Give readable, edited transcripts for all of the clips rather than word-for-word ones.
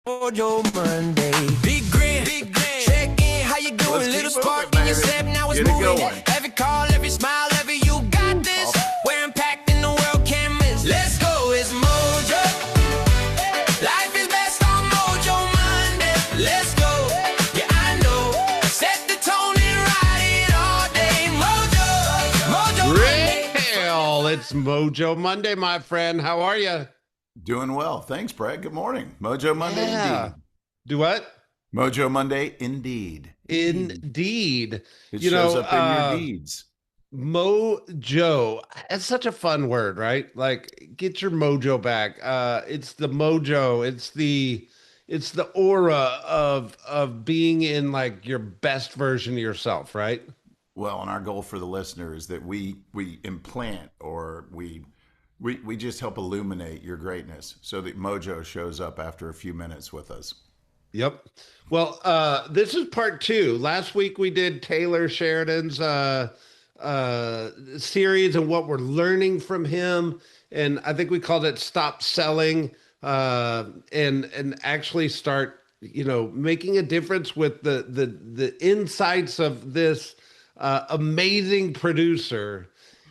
Mojo Monday. Big grin, check in, how you doing? Little spark in your step, now it's moving. Every call, every smile, every you got this. We're impacting the world, can't miss. Let's go, it's Mojo. Life is best on Mojo Monday. Let's go, yeah I know. Set the tone and ride it all day. Mojo Rick Hale, it's Mojo Monday, my friend. How are you? Doing well. Thanks, Brad. Good morning. Mojo Monday indeed. Do what? Mojo Monday indeed. Indeed. It shows up in your deeds. Mojo. It's such a fun word, right? Like, get your mojo back. It's the mojo. It's the aura of being in like your best version of yourself, right? Well, and our goal for the listener is that we implant or we just help illuminate your greatness so that Mojo shows up after a few minutes with us. Yep. Well, this is part 2. Last week we did Taylor Sheridan's series and what we're learning from him. And I think we called it Stop Selling and actually start, making a difference with the insights of this amazing producer.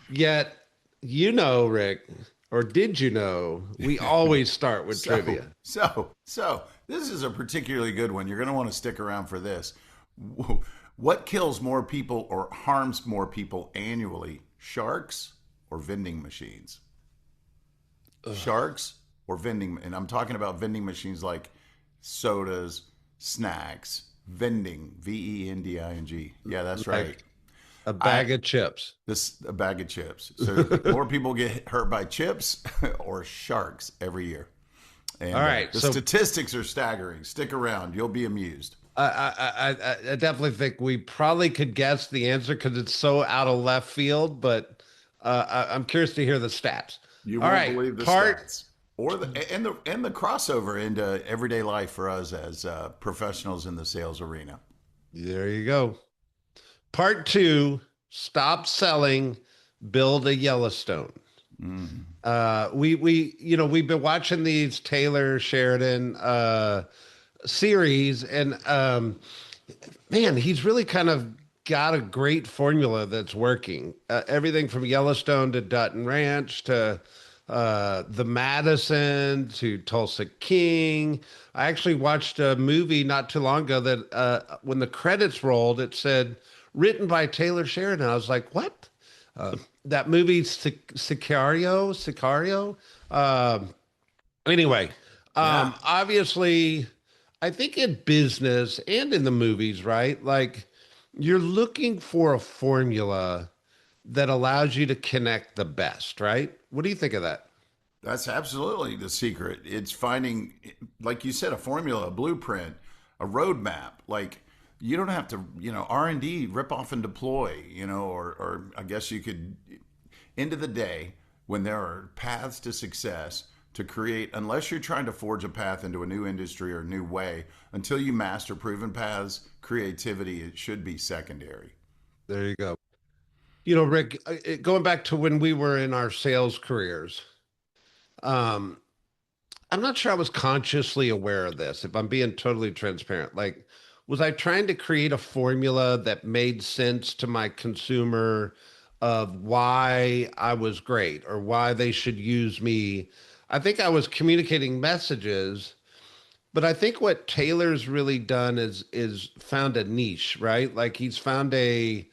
Yet, Rick, or did you know, we always start with trivia. So this is a particularly good one. You're going to want to stick around for this. What kills more people or harms more people annually, sharks or vending machines? Sharks or vending, and I'm talking about vending machines like sodas, snacks, vending, VENDING. Yeah, that's right. Like a bag of chips. A bag of chips. So more people get hurt by chips or sharks every year. And all right. The statistics are staggering. Stick around. You'll be amused. I definitely think we probably could guess the answer because it's so out of left field, but I'm curious to hear the stats. You won't believe the stats. Or the crossover into everyday life for us as professionals in the sales arena. There you go. Part 2, Stop Selling, Build a Yellowstone. We've been watching these Taylor Sheridan series, and man, he's really kind of got a great formula that's working. Everything from Yellowstone to Dutton Ranch to the Madison to Tulsa King. I actually watched a movie not too long ago that when the credits rolled, it said written by Taylor Sheridan. I was like, what? That movie, Sicario. Anyway, obviously, I think in business and in the movies, right? Like, you're looking for a formula that allows you to connect the best, right? What do you think of that? That's absolutely the secret. It's finding, like you said, a formula, a blueprint, a roadmap. Like, you don't have to, R&D, rip off and deploy, or I guess you could, end of the day, when there are paths to success to create, unless you're trying to forge a path into a new industry or a new way, until you master proven paths, creativity, it should be secondary. There you go. Rick, going back to when we were in our sales careers, I'm not sure I was consciously aware of this, if I'm being totally transparent. Like, was I trying to create a formula that made sense to my consumer of why I was great or why they should use me? I think I was communicating messages, but I think what Taylor's really done is found a niche, right? Like, he's found an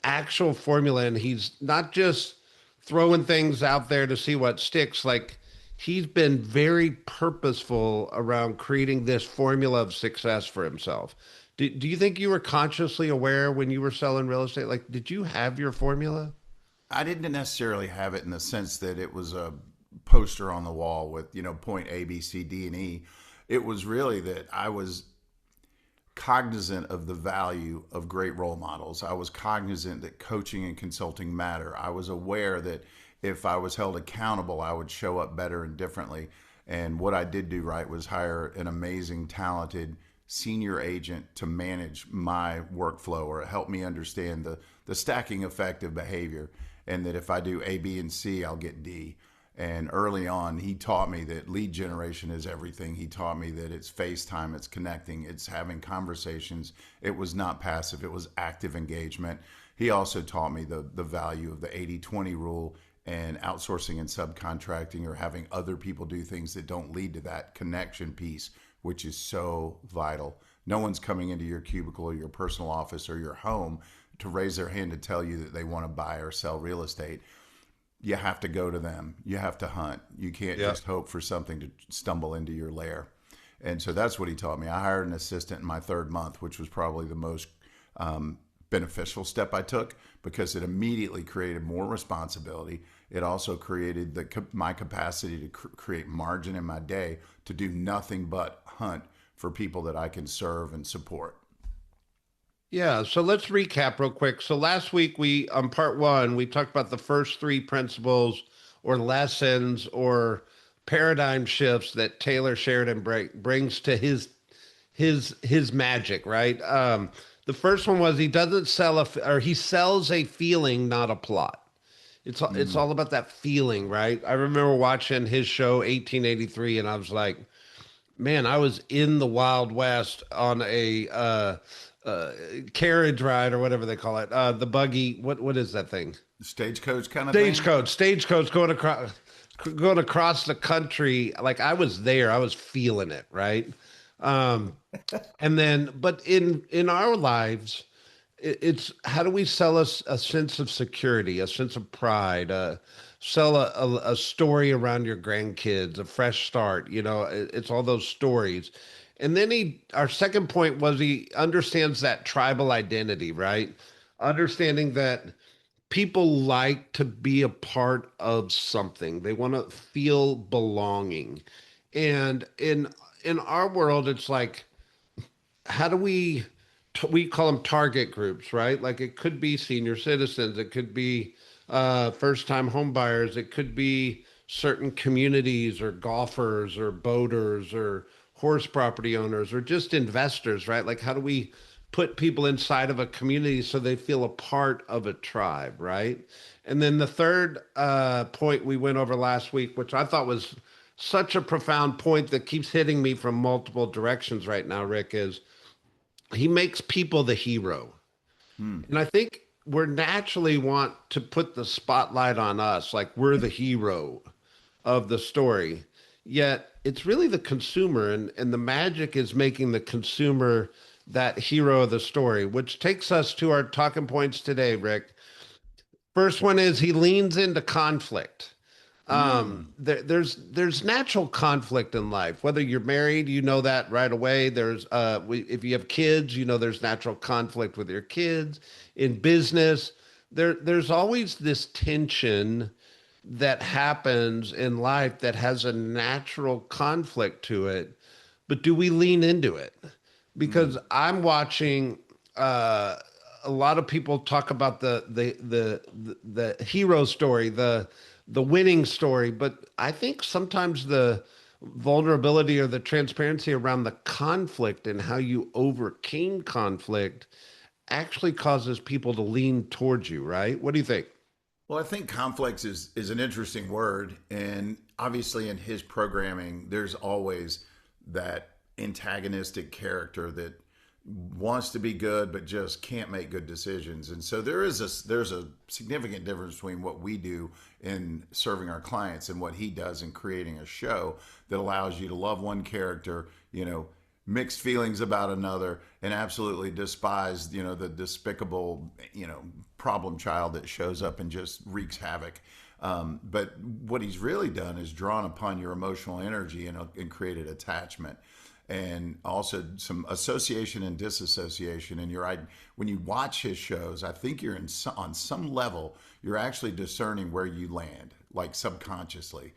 actual formula, and he's not just throwing things out there to see what sticks. Like, he's been very purposeful around creating this formula of success for himself. Do you think you were consciously aware when you were selling real estate? Like, did you have your formula? I didn't necessarily have it in the sense that it was a poster on the wall with, point A, B, C, D, and E. It was really that I was cognizant of the value of great role models. I was cognizant that coaching and consulting matter. I was aware that if I was held accountable, I would show up better and differently. And what I did do right was hire an amazing, talented senior agent to manage my workflow or help me understand the stacking effect of behavior. And that if I do A, B, and C, I'll get D. And early on, he taught me that lead generation is everything. He taught me that it's FaceTime, it's connecting, it's having conversations. It was not passive, it was active engagement. He also taught me the value of the 80-20 rule and outsourcing and subcontracting, or having other people do things that don't lead to that connection piece, which is so vital. No one's coming into your cubicle or your personal office or your home to raise their hand to tell you that they want to buy or sell real estate. You have to go to them. You have to hunt. You can't just hope for something to stumble into your lair. And so that's what he taught me. I hired an assistant in my 3rd month, which was probably the most beneficial step I took, because it immediately created more responsibility. It also created my capacity to create margin in my day to do nothing but hunt for people that I can serve and support. Yeah, so let's recap real quick. So last week on part 1, we talked about the first 3 principles or lessons or paradigm shifts that Taylor Sheridan brings to his magic, right? The first one was he doesn't sell he sells a feeling, not a plot. It's all about that feeling, right? I remember watching his show 1883, and I was like, man, I was in the Wild West on a carriage ride or whatever they call it. The buggy. What is that thing? Stagecoach kind of thing? Stagecoach going across the country. Like, I was there. I was feeling it, right? And then, but in our lives, it's how do we sell us a sense of security, a sense of pride, sell a story around your grandkids, a fresh start, it's all those stories. And then our second point was he understands that tribal identity, right? Understanding that people like to be a part of something. They want to feel belonging. And in our world, it's like, how do we call them target groups, right? Like, it could be senior citizens, it could be first-time home buyers, it could be certain communities or golfers or boaters or horse property owners or just investors, right? Like, how do we put people inside of a community so they feel a part of a tribe, right? And then the third point we went over last week, which I thought was such a profound point that keeps hitting me from multiple directions right now, Rick, is he makes people the hero. And I think we're naturally want to put the spotlight on us, like we're the hero of the story. Yet it's really the consumer, and the magic is making the consumer that hero of the story, which takes us to our talking points today, Rick. First one is he leans into conflict. There's natural conflict in life. Whether you're married, you know that right away. If you have kids, there's natural conflict with your kids. In business, there's always this tension that happens in life that has a natural conflict to it. But do we lean into it? Because I'm watching a lot of people talk about the hero story, the winning story, but I think sometimes the vulnerability or the transparency around the conflict and how you overcame conflict actually causes people to lean towards you, right? What do you think? Well, I think complex is an interesting word. And obviously in his programming, there's always that antagonistic character that wants to be good but just can't make good decisions. And so there's a significant difference between what we do in serving our clients and what he does in creating a show that allows you to love one character, mixed feelings about another, and absolutely despise, the despicable, problem child that shows up and just wreaks havoc. But what he's really done is drawn upon your emotional energy and created attachment. And also some association and disassociation. And when you watch his shows, I think you're on some level, you're actually discerning where you land, like subconsciously.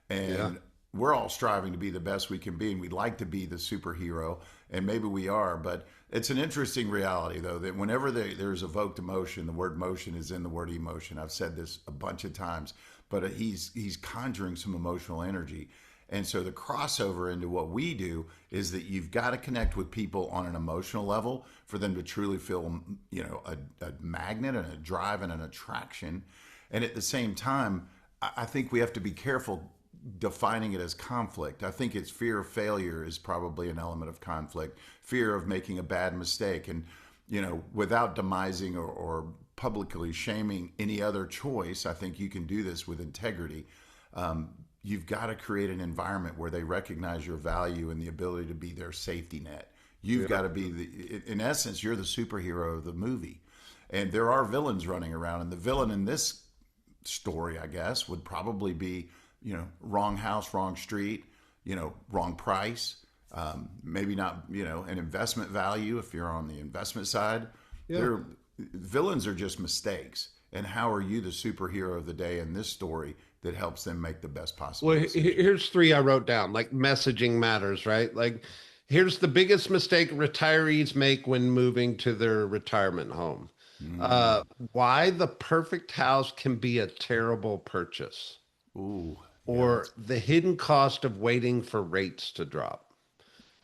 And we're all striving to be the best we can be, and we'd like to be the superhero, and maybe we are. But it's an interesting reality, though, that whenever there's evoked emotion, the word motion is in the word emotion. I've said this a bunch of times, but he's conjuring some emotional energy. And so the crossover into what we do is that you've got to connect with people on an emotional level for them to truly feel, a magnet and a drive and an attraction. And at the same time, I think we have to be careful defining it as conflict. I think it's fear of failure is probably an element of conflict, fear of making a bad mistake. And, without demising or publicly shaming any other choice, I think you can do this with integrity. You've got to create an environment where they recognize your value and the ability to be their safety net. You've got to be in essence, you're the superhero of the movie. And there are villains running around, and the villain in this story, I guess, would probably be, wrong house, wrong street, wrong price, maybe not, an investment value if you're on the investment side. Yeah. Villains are just mistakes. And how are you the superhero of the day in this story that helps them make the best possible decision? Here's three I wrote down, like messaging matters, right? Like, here's the biggest mistake retirees make when moving to their retirement home. Why the perfect house can be a terrible purchase. Ooh. Or the hidden cost of waiting for rates to drop.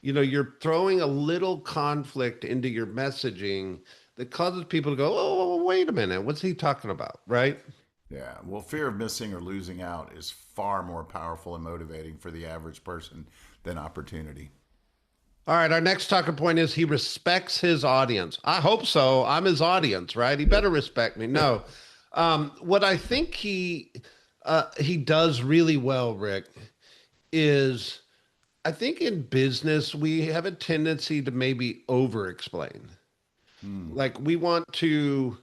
You're throwing a little conflict into your messaging that causes people to go, oh, wait a minute, what's he talking about, right? Yeah, well, fear of missing or losing out is far more powerful and motivating for the average person than opportunity. All right, our next talking point is he respects his audience. I hope so. I'm his audience, right? He better respect me. No. What I think he does really well, Rick, is I think in business we have a tendency to maybe over-explain. Like we want to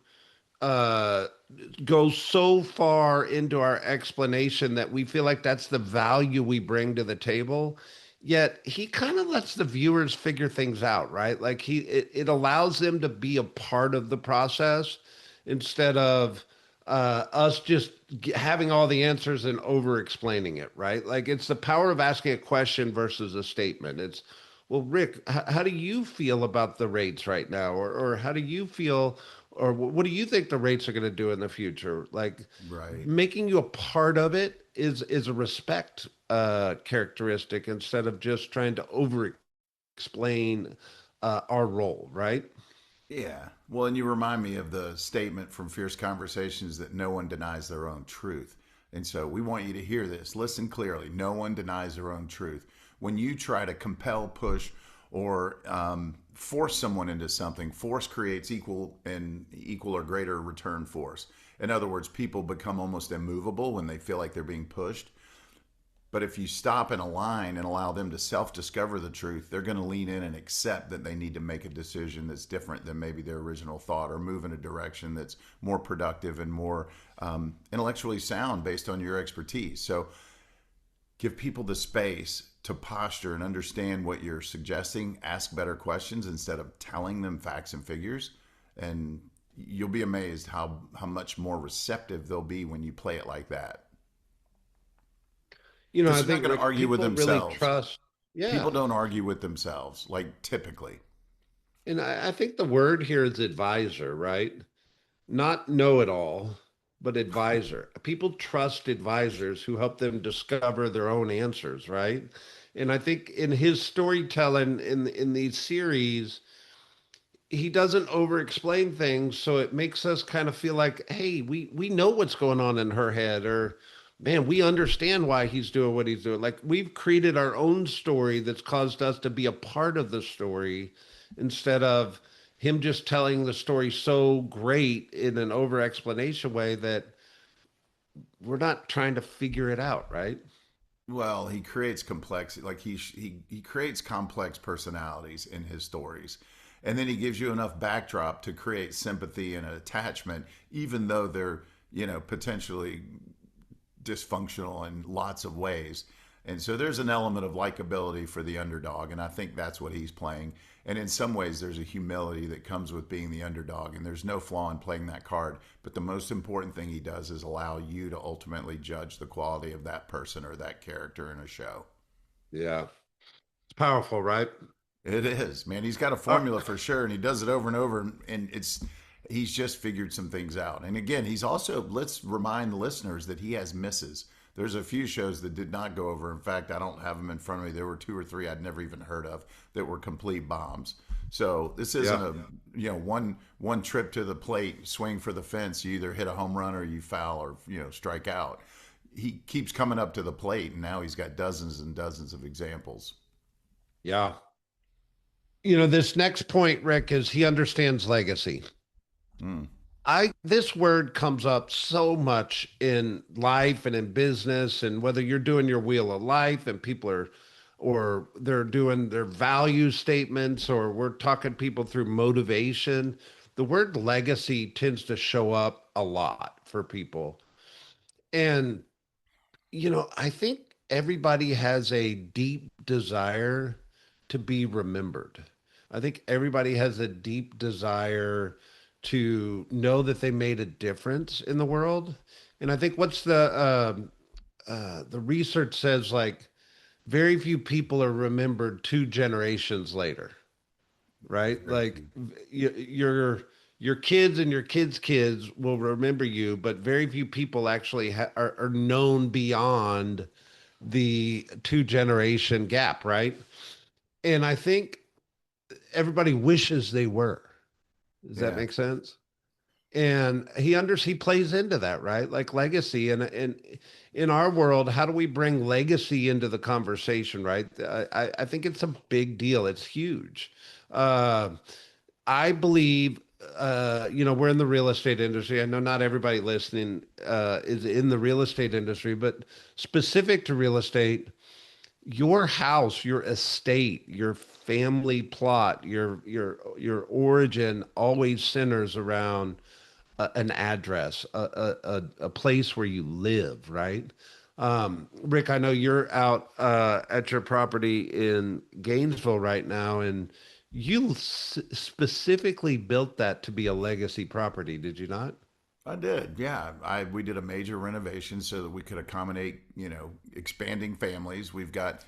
go so far into our explanation that we feel like that's the value we bring to the table. Yet he kind of lets the viewers figure things out, right? Like it allows them to be a part of the process instead of us just having all the answers and over explaining it, right? Like it's the power of asking a question versus a statement. It's, well, Rick, how do you feel about the rates right now? Or how do you feel, or what do you think the rates are going to do in the future? Like making you a part of it is a respect characteristic instead of just trying to over explain our role, right? Yeah. Well, and you remind me of the statement from Fierce Conversations that no one denies their own truth. And so we want you to hear this. Listen clearly. No one denies their own truth. When you try to compel, push, or force someone into something, force creates equal or greater return force. In other words, people become almost immovable when they feel like they're being pushed. But if you stop and align and allow them to self-discover the truth, they're going to lean in and accept that they need to make a decision that's different than maybe their original thought, or move in a direction that's more productive and more intellectually sound based on your expertise. So give people the space to posture and understand what you're suggesting, ask better questions instead of telling them facts and figures. And you'll be amazed how much more receptive they'll be when you play it like that. I think going to argue with themselves. Really trust. Yeah. People don't argue with themselves, like typically. And I think the word here is advisor, right? Not know-it-all, but advisor. People trust advisors who help them discover their own answers, right? And I think in his storytelling in these series, he doesn't over-explain things, so it makes us kind of feel like, hey, we know what's going on in her head, or man, we understand why he's doing what he's doing. Like we've created our own story that's caused us to be a part of the story instead of him just telling the story so great in an over explanation way that we're not trying to figure it out, right? Well, he creates complexity. Like he creates complex personalities in his stories. And then he gives you enough backdrop to create sympathy and attachment, even though they're, potentially dysfunctional in lots of ways. And so there's an element of likability for the underdog, and I think that's what he's playing. And in some ways there's a humility that comes with being the underdog, and there's no flaw in playing that card. But the most important thing he does is allow you to ultimately judge the quality of that person or that character in a show. Yeah. It's powerful, right? It is, man. He's got a formula for sure, and he does it over and over, and he's just figured some things out. And again, he's also, let's remind the listeners that he has misses. There's a few shows that did not go over. In fact, I don't have them in front of me. There were 2 or 3 I'd never even heard of that were complete bombs. So this isn't one trip to the plate, swing for the fence. You either hit a home run or you foul or strike out. he keeps coming up to the plate, and now he's got dozens and dozens of examples. Yeah. This next point, Rick, is he understands legacy. Mm. This word comes up so much in life and in business, and whether you're doing your wheel of life and people are, or they're doing their value statements, or we're talking people through motivation. The word legacy tends to show up a lot for people. And I think everybody has a deep desire to be remembered. I think everybody has a deep desire to know that they made a difference in the world. And I think what's the research says, like, very few people are remembered 2 generations later, right? Very Like few. your kids and your kids' kids will remember you, but very few people actually are known beyond the 2 generation gap, right? And I think everybody wishes they were. Does that Yeah. make sense? And he plays into that, right? Like legacy, and in our world, how do we bring legacy into the conversation, right? I think it's a big deal. It's huge. Uh, I believe, we're in the real estate industry. I know not everybody listening is in the real estate industry, but specific to real estate, your house, your estate, your family plot, your origin always centers around an address, a place where you live, right? Rick, I know you're out at your property in Gainesville right now, and you specifically built that to be a legacy property, did you not? I did, yeah. We did a major renovation so that we could accommodate, expanding families. We've got,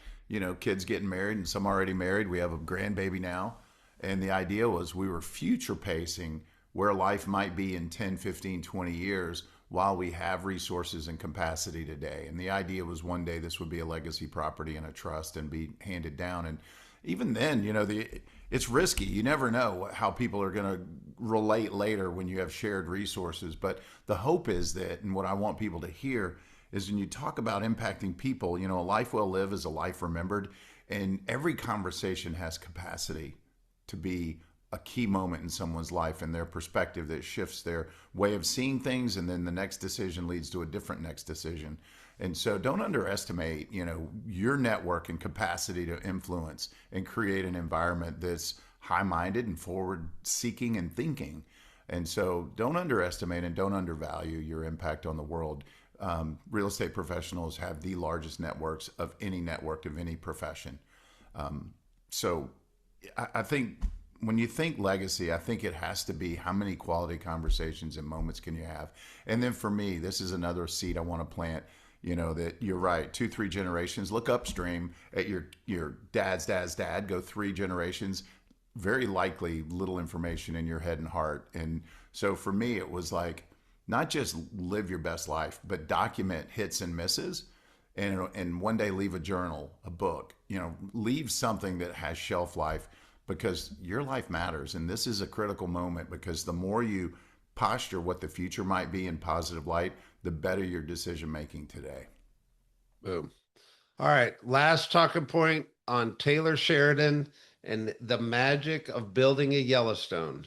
kids getting married and some already married. We have a grandbaby now. And the idea was we were future pacing where life might be in 10, 15, 20 years while we have resources and capacity today. And the idea was one day this would be a legacy property and a trust and be handed down. And even then, it's risky. You never know how people are going to relate later when you have shared resources. But the hope is that, and what I want people to hear is when you talk about impacting people, a life well lived is a life remembered. And every conversation has capacity to be a key moment in someone's life and their perspective that shifts their way of seeing things. And then the next decision leads to a different next decision. And so don't underestimate, your network and capacity to influence and create an environment that's high-minded and forward-seeking and thinking. And so don't underestimate and don't undervalue your impact on the world. Real estate professionals have the largest networks of any network of any profession. So I think when you think legacy, I think it has to be how many quality conversations and moments can you have? And then for me, this is another seed I want to plant. That you're right, 2, 3 generations. Look upstream at your dad's dad. Go 3 generations. Very likely little information in your head and heart. And so for me, it was like not just live your best life, but document hits and misses, and one day leave a journal, a book. Leave something that has shelf life because your life matters, and this is a critical moment because the more you posture what the future might be in positive light, the better your decision making today. Boom. All right. Last talking point on Taylor Sheridan and the magic of building a Yellowstone.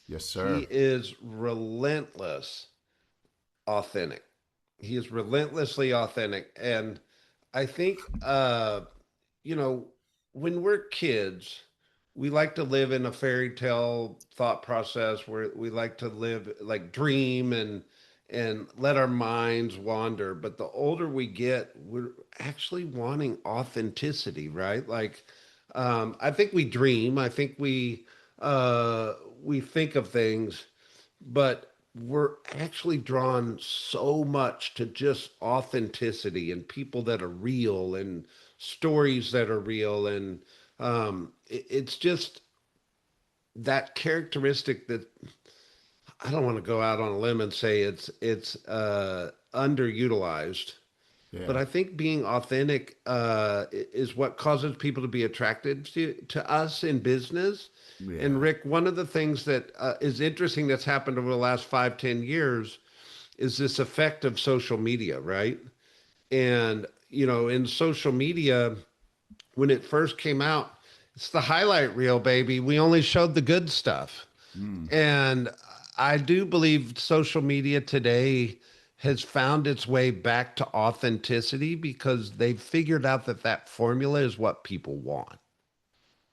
Yes, sir. He is relentless, authentic. He is relentlessly authentic. And I think, you know, when we're kids, we like to live in a fairy tale thought process where we like to live like dream and let our minds wander. But the older we get, we're actually wanting authenticity, right? Like, I think we dream. I think we think of things, but we're actually drawn so much to just authenticity and people that are real and stories that are real. And it's just that characteristic that I don't want to go out on a limb and say it's underutilized, but Yeah. I think being authentic is what causes people to be attracted to us in business. And Yeah. Rick, one of the things that is interesting that's happened over the last 5, 10 years is this effect of social media, right? And, in social media, when it first came out, it's the highlight reel, baby. We only showed the good stuff. Mm. And I do believe social media today has found its way back to authenticity because they've figured out that that formula is what people want.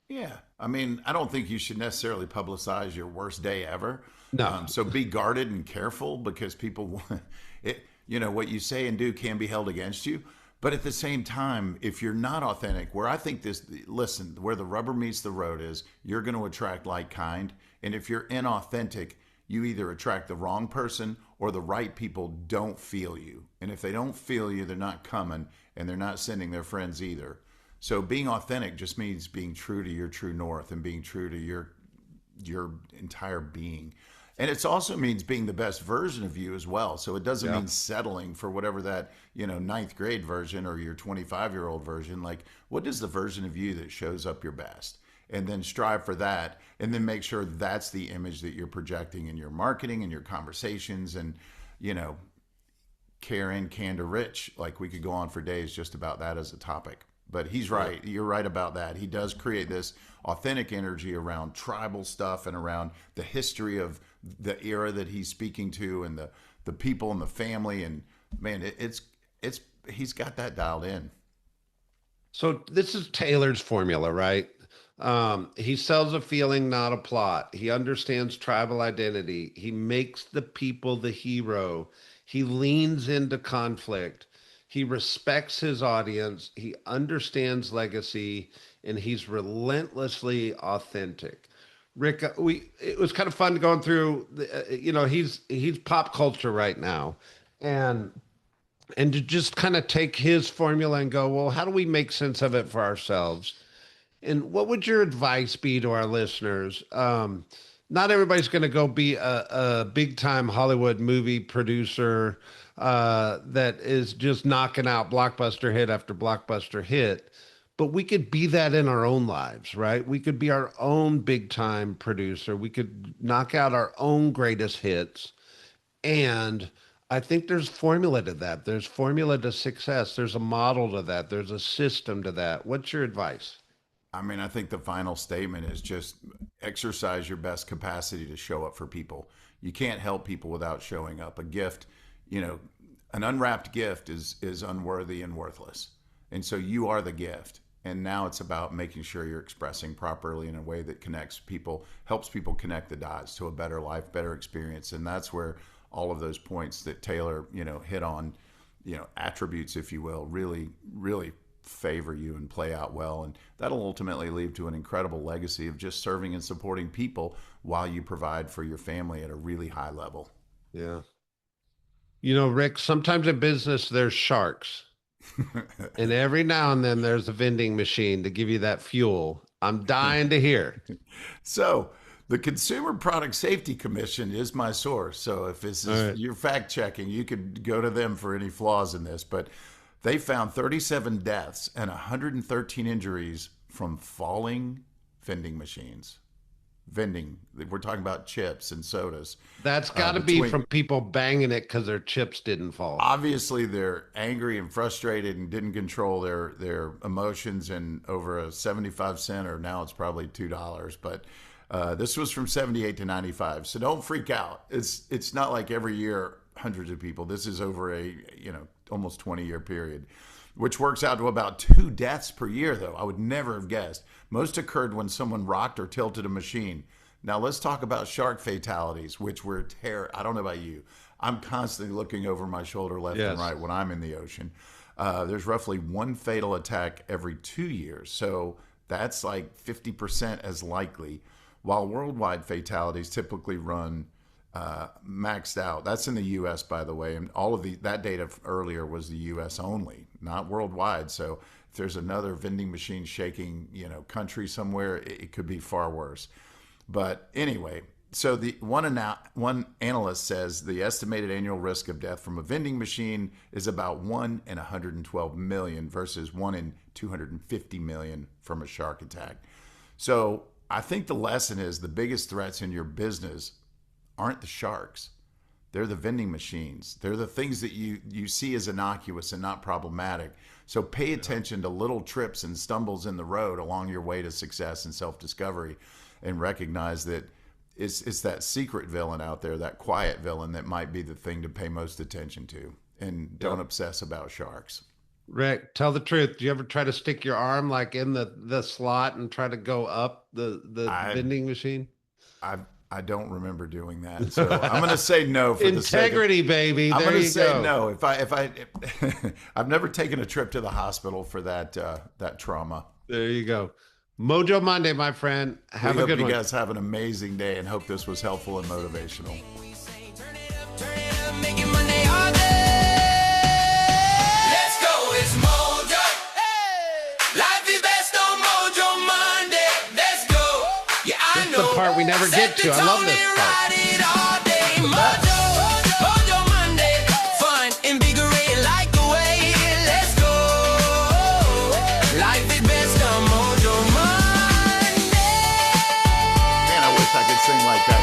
Yeah. I mean, I don't think you should necessarily publicize your worst day ever. No, So be guarded and careful because people want it. What you say and do can be held against you. But at the same time, if you're not authentic, where I think listen, where the rubber meets the road is you're going to attract like kind. And if you're inauthentic, you either attract the wrong person or the right people don't feel you. And if they don't feel you, they're not coming and they're not sending their friends either. So being authentic just means being true to your true north and being true to your entire being. And it also means being the best version of you as well. So it doesn't yeah. mean settling for whatever that, ninth grade version or your 25-year-old version. Like, what is the version of you that shows up your best? And then strive for that. And then make sure that's the image that you're projecting in your marketing and your conversations. And, Karen, Candor, Rich, like we could go on for days just about that as a topic. But he's right. You're right about that. He does create this authentic energy around tribal stuff and around the history of the era that he's speaking to and the people and the family. And man, it's he's got that dialed in. So this is Taylor's formula, right? He sells a feeling, not a plot. He understands tribal identity. He makes the people the hero. He leans into conflict. He respects his audience. He understands legacy, and he's relentlessly authentic. Rick, it was kind of fun going through. He's pop culture right now, and to just kind of take his formula and go, well, how do we make sense of it for ourselves? And what would your advice be to our listeners? Not everybody's going to go be a big time Hollywood movie producer that is just knocking out blockbuster hit after blockbuster hit. But we could be that in our own lives, right? We could be our own big time producer. We could knock out our own greatest hits. And I think there's formula to that. There's formula to success. There's a model to that. There's a system to that. What's your advice? I mean, I think the final statement is just exercise your best capacity to show up for people. You can't help people without showing up. A gift, an unwrapped gift is unworthy and worthless. And so you are the gift. And now it's about making sure you're expressing properly in a way that connects people, helps people connect the dots to a better life, better experience. And that's where all of those points that Taylor, hit on, attributes, if you will, really, really favor you and play out well. And that'll ultimately lead to an incredible legacy of just serving and supporting people while you provide for your family at a really high level. Yeah. Rick, sometimes in business, there's sharks. And every now and then there's a vending machine to give you that fuel. I'm dying to hear. So the Consumer Product Safety Commission is my source. So if this is your fact checking, you could go to them for any flaws in this. But they found 37 deaths and 113 injuries from falling vending machines. We're talking about chips and sodas. That's got to be from people banging it because their chips didn't fall. Obviously, they're angry and frustrated and didn't control their emotions. And over a 75 cent, or now it's probably $2. But this was from 78 to 95. So don't freak out. It's not like every year hundreds of people. This is over a almost 20-year period, which works out to about 2 deaths per year, though. I would never have guessed. Most occurred when someone rocked or tilted a machine. Now, let's talk about shark fatalities, which were I don't know about you. I'm constantly looking over my shoulder left and right when I'm in the ocean. There's roughly 1 fatal attack every 2 years. So that's like 50% as likely, while worldwide fatalities typically run maxed out. That's in the U.S., by the way, and all of that data earlier was the U.S. only, not worldwide. So if there's another vending machine shaking, country somewhere, it could be far worse. But anyway, so the one analyst says the estimated annual risk of death from a vending machine is about 1 in 112 million versus 1 in 250 million from a shark attack. So I think the lesson is the biggest threats in your business aren't the sharks. They're the vending machines. They're the things that you see as innocuous and not problematic. So pay attention to little trips and stumbles in the road along your way to success and self-discovery, and recognize that it's that secret villain out there, that quiet villain, that might be the thing to pay most attention to. And don't obsess about sharks. Rick, tell the truth. Do you ever try to stick your arm like in the slot and try to go up the vending machine? I don't remember doing that, so I'm going to say no for the sake of integrity, baby. I'm there going to you say go. no. If I've never taken a trip to the hospital for that trauma. There you go. Mojo Monday, my friend. Have We a hope good you one. guys have an amazing day, and hope this was helpful and motivational. Turn it up, make it Monday all day. Let's go, it's Mojo. Life is best on Mojo Monday. Let's go. Yeah, I This is know. the part we never get to. I love this part. Ride it all day. Mojo, Mojo Monday. Fun, invigorating like the way. Let's go. Life is best on Mojo Monday. Man, I wish I could sing like that.